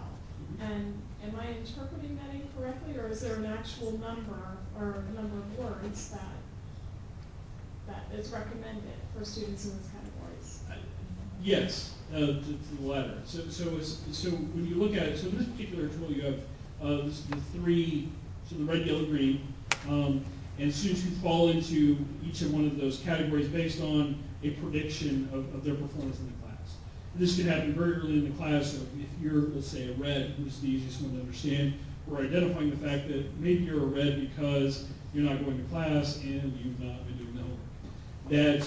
And am I interpreting that incorrectly, or is there an actual number or a number of words that is recommended for students in those categories? Yes, to the latter. So when you look at it, so in this particular tool you have the three, so the red, yellow, green, and students who fall into each of one of those categories based on a prediction of their performance in the class. This can happen very early in the class. So if you're, let's say, a red, who's the easiest one to understand, we're identifying the fact that maybe you're a red because you're not going to class and you've not been doing the homework. That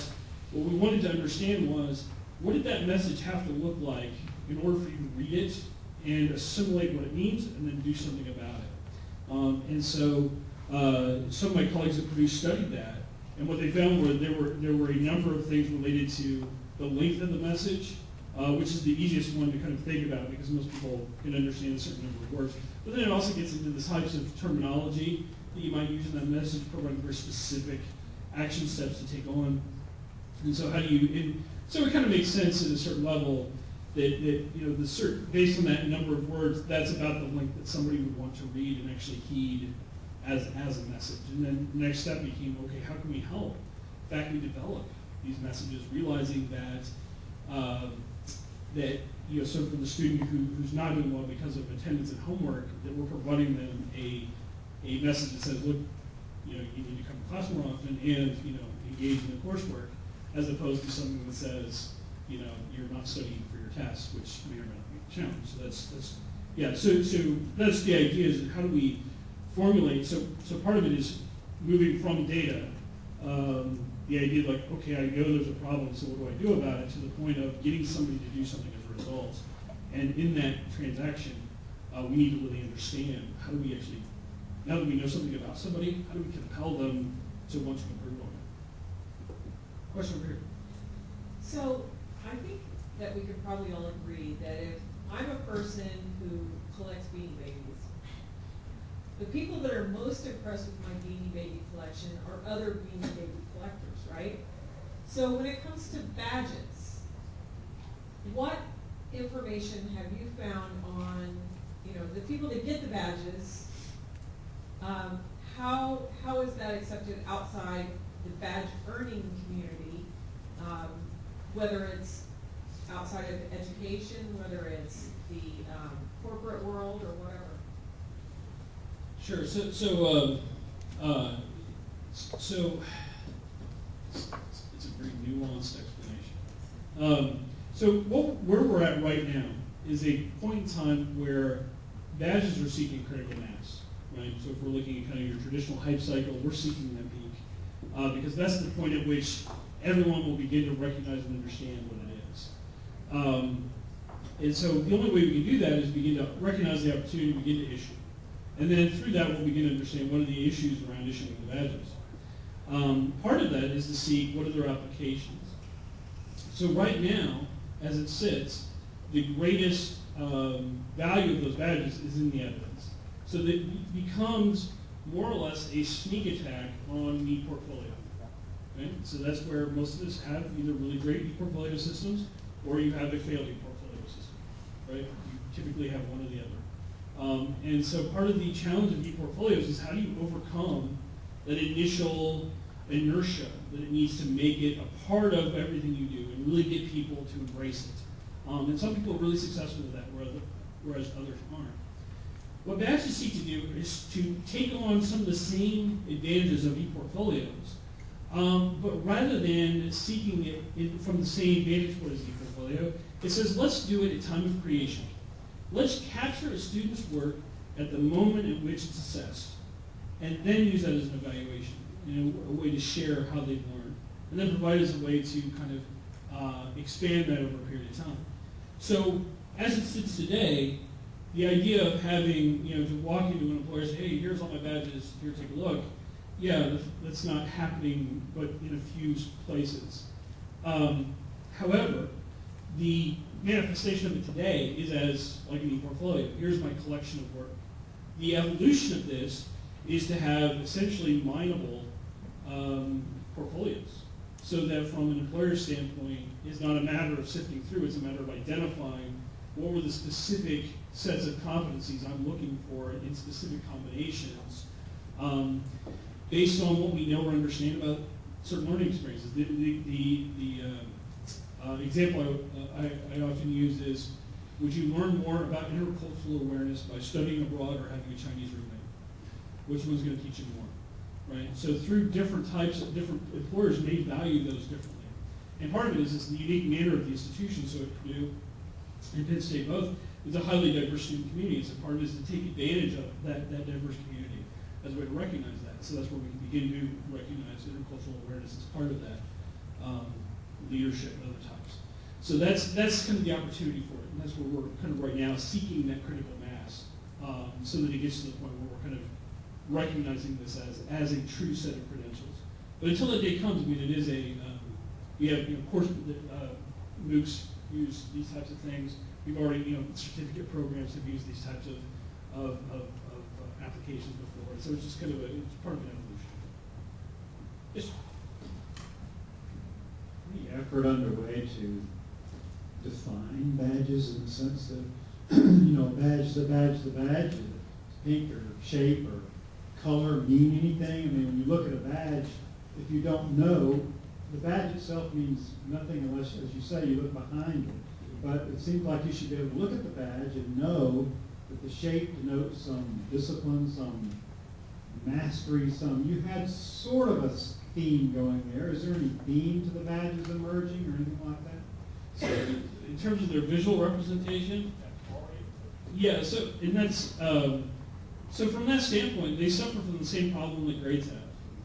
what we wanted to understand was, what did that message have to look like in order for you to read it and assimilate what it means and then do something about it? And so some of my colleagues at Purdue studied that, and what they found were there were a number of things related to the length of the message, which is the easiest one to kind of think about because most people can understand a certain number of words. But then it also gets into the types of terminology that you might use in that message, providing very specific action steps to take on. And so how do you, so it kind of makes sense at a certain level that you know, based on that number of words, that's about the length that somebody would want to read and actually heed as a message. And then the next step became, okay, how can we help faculty develop these messages, realizing that that, you know, so for the student who's not doing well because of attendance and homework, that we're providing them a message that says, look, you know, you need to come to class more often and, you know, engage in the coursework, as opposed to something that says, you know, you're not studying for your tests, which may or may not be a challenge. So that's yeah, so that's the idea, is how do we formulate, so part of it is moving from data, the idea like, okay, I know there's a problem, so what do I do about it, to the point of getting somebody to do something as a result. And in that transaction, we need to really understand, how do we actually, now that we know something about somebody, how do we compel them to want to improve on it? Question over here. So I think that we could probably all agree that if I'm a person who collects Beanie Babies, the people that are most impressed with my Beanie Baby collection are other Beanie Baby collectors, right? So when it comes to badges, what information have you found on, you know, the people that get the badges? How is that accepted outside the badge earning community? Whether it's outside of education, whether it's the corporate world or whatever. Sure. So it's a very nuanced explanation. So where we're at right now is a point in time where badges are seeking critical mass, right? So if we're looking at kind of your traditional hype cycle, we're seeking that peak because that's the point at which everyone will begin to recognize and understand what it is. And so the only way we can do that is begin to recognize the opportunity, begin to issue. And then through that, we'll begin to understand what are the issues around issuing the badges. Part of that is to see what are their applications. So right now, as it sits, the greatest value of those badges is in the evidence. So that it becomes more or less a sneak attack on the portfolio. Right? So that's where most of us have either really great e-portfolio systems or you have a failed e-portfolio system. Right? You typically have one or the other. And so part of the challenge of e-portfolios is how do you overcome that initial inertia that it needs to make it a part of everything you do and really get people to embrace it. And some people are really successful with that, whereas others aren't. What badges seek to do is to take on some of the same advantages of e-portfolios, but rather than seeking it from the same vantage point as e-portfolio, it says let's do it at time of creation. Let's capture a student's work at the moment at which it's assessed, and then use that as an evaluation. a way to share how they've learned, and then provide us a way to kind of expand that over a period of time. So as it sits today, the idea of having, to walk into an employer and say, hey, here's all my badges, here, take a look, yeah, that's not happening, but in a few places. However, the manifestation of it today is as like an e-portfolio. Here's my collection of work. The evolution of this is to have essentially mineable portfolios, so that from an employer standpoint, it's not a matter of sifting through, it's a matter of identifying what were the specific sets of competencies I'm looking for in specific combinations, based on what we know or understand about certain learning experiences. The example I often use is, would you learn more about intercultural awareness by studying abroad or having a Chinese roommate? Which one's going to teach you more, right? So through different types of different employers may value those differently. And part of it is the unique manner of the institution. So at Purdue and Penn State both, it's a highly diverse student community. So part of it is to take advantage of that diverse community as a way to recognize that. So that's where we can begin to recognize intercultural awareness as part of that leadership and other types. So that's kind of the opportunity for it. And that's where we're kind of right now seeking that critical mass, so that it gets to the point where we're kind of recognizing this as a true set of credentials. But until that day comes, I mean, it is we have, of course, MOOCs use these types of things. We've already, certificate programs have used these types of applications before. So it's just kind of it's part of an evolution. Yes. The effort underway to define badges in the sense that, badge, pink or shape or color mean anything. I mean, when you look at a badge, if you don't know, the badge itself means nothing unless, as you say, you look behind it. But it seems like you should be able to look at the badge and know that the shape denotes some discipline, some mastery, you had sort of a theme going there. Is there any theme to the badges emerging or anything like that? So in terms of their visual representation, yeah, so from that standpoint, they suffer from the same problem that grades have.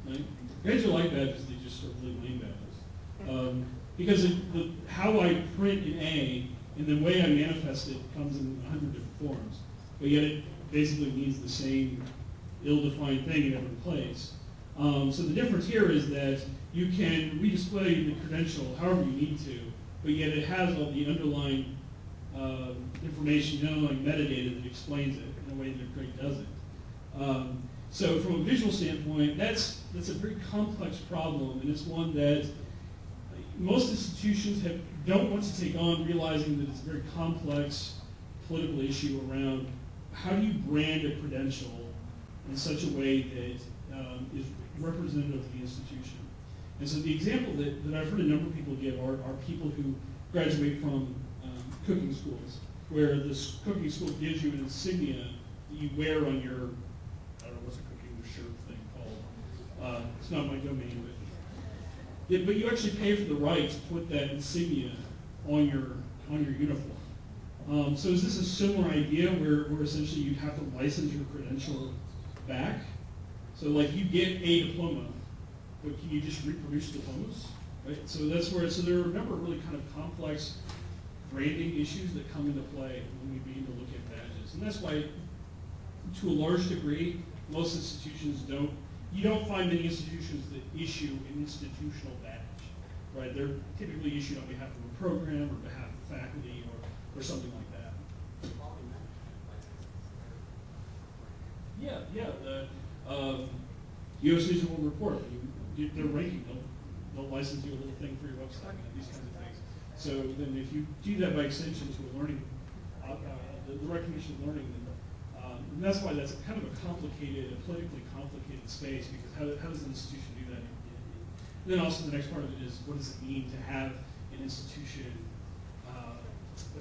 Right? Grades are like badges, they just sort of live lane badges. Because how I print an A and the way I manifest it comes in 100 different forms, but yet it basically means the same ill-defined thing in every place. So the difference here is that you can redisplay the credential however you need to, but yet it has all the underlying information, the underlying metadata that explains it in a way that grade doesn't. So from a visual standpoint, that's a very complex problem, and it's one that most institutions don't want to take on, realizing that it's a very complex political issue around how do you brand a credential in such a way that is representative of the institution. And so the example that I've heard a number of people give are people who graduate from cooking schools, where this cooking school gives you an insignia that you wear on your, I don't know, what's a cooking shirt thing called? It's not my domain, but you actually pay for the right to put that insignia on your uniform. So is this a similar idea where essentially you'd have to license your credential back? So like you get a diploma, but can you just reproduce diplomas? Right? So that's where, so there are a number of really kind of complex branding issues that come into play when we begin to look at badges. And that's why, to a large degree, most institutions you don't find many institutions that issue an institutional badge, right? They're typically issued on behalf of a program or behalf of faculty or something like that. Yeah. U.S. News and World Report, they're ranking, they'll license you a little thing for your website, these kinds of things. So then if you do that by extension to a learning, the recognition of learning, then and that's why that's kind of a politically complicated space, because how does an institution do that? And then also the next part of it is, what does it mean to have an institution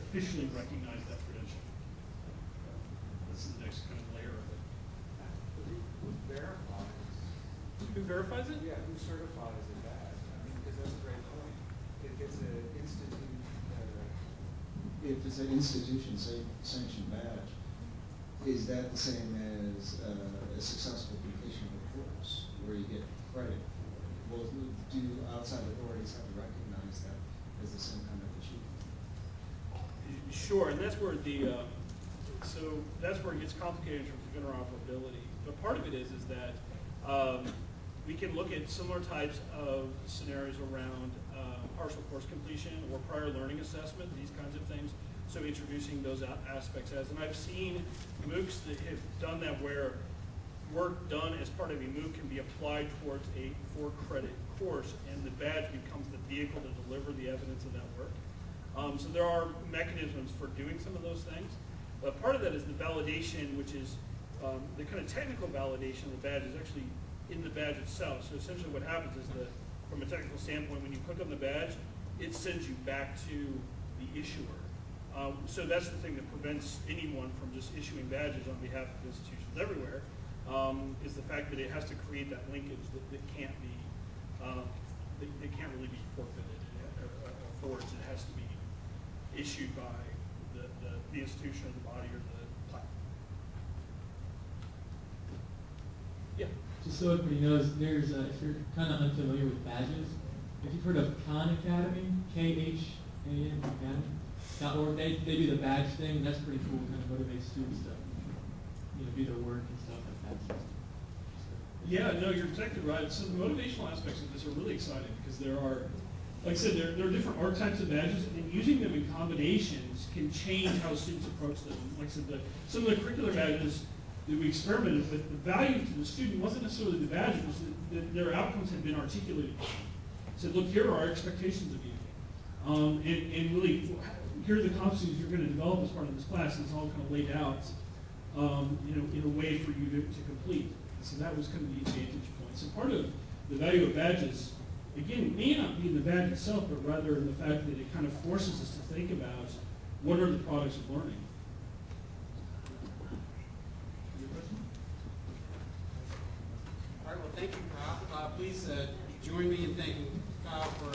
officially recognize that credential? That's the next kind of layer of it. Who verifies? Who verifies it? Yeah, who certifies a badge? I mean, because that's a great point. If it's an institution-sanctioned badge, is that the same as a successful completion of a course, where you get credit for. Well, do outside authorities have to recognize that as the same kind of achievement? Sure, and that's where that's where it gets complicated in terms of interoperability. But part of it is that we can look at similar types of scenarios around partial course completion or prior learning assessment, these kinds of things. So introducing those aspects as, and I've seen MOOCs that have done that where work done as part of a MOOC can be applied towards a 4-credit course, and the badge becomes the vehicle to deliver the evidence of that work. So there are mechanisms for doing some of those things. But part of that is the validation, which is the kind of technical validation of the badge is actually in the badge itself. So essentially what happens is that from a technical standpoint, when you click on the badge, it sends you back to the issuer. So that's the thing that prevents anyone from just issuing badges on behalf of institutions everywhere, is the fact that it has to create that linkage that can't be, that can't really be forfeited or forged. It has to be issued by the institution or the body or the platform. Yeah. Just so everybody knows, there's if you're kind of unfamiliar with badges, if you've heard of Khan Academy, KHAN Academy.org, they do the badge thing, and that's pretty cool. Kind of motivates students to do their work and stuff like that. Yeah, no, you're exactly right. So the motivational aspects of this are really exciting because there are, like I said, there are different archetypes of badges, and using them in combinations can change how students approach them. Like I said, some of the curricular badges that we experimented with, the value to the student wasn't necessarily the badge, it was that their outcomes had been articulated. Said, look, here are our expectations of you. And really, here are the competencies you're going to develop as part of this class, and it's all kind of laid out in a way for you to complete. So that was kind of the advantage point. So part of the value of badges, again, may not be in the badge itself, but rather in the fact that it kind of forces us to think about what are the products of learning. All right, well, thank you, Kyle. Please join me in thanking Kyle for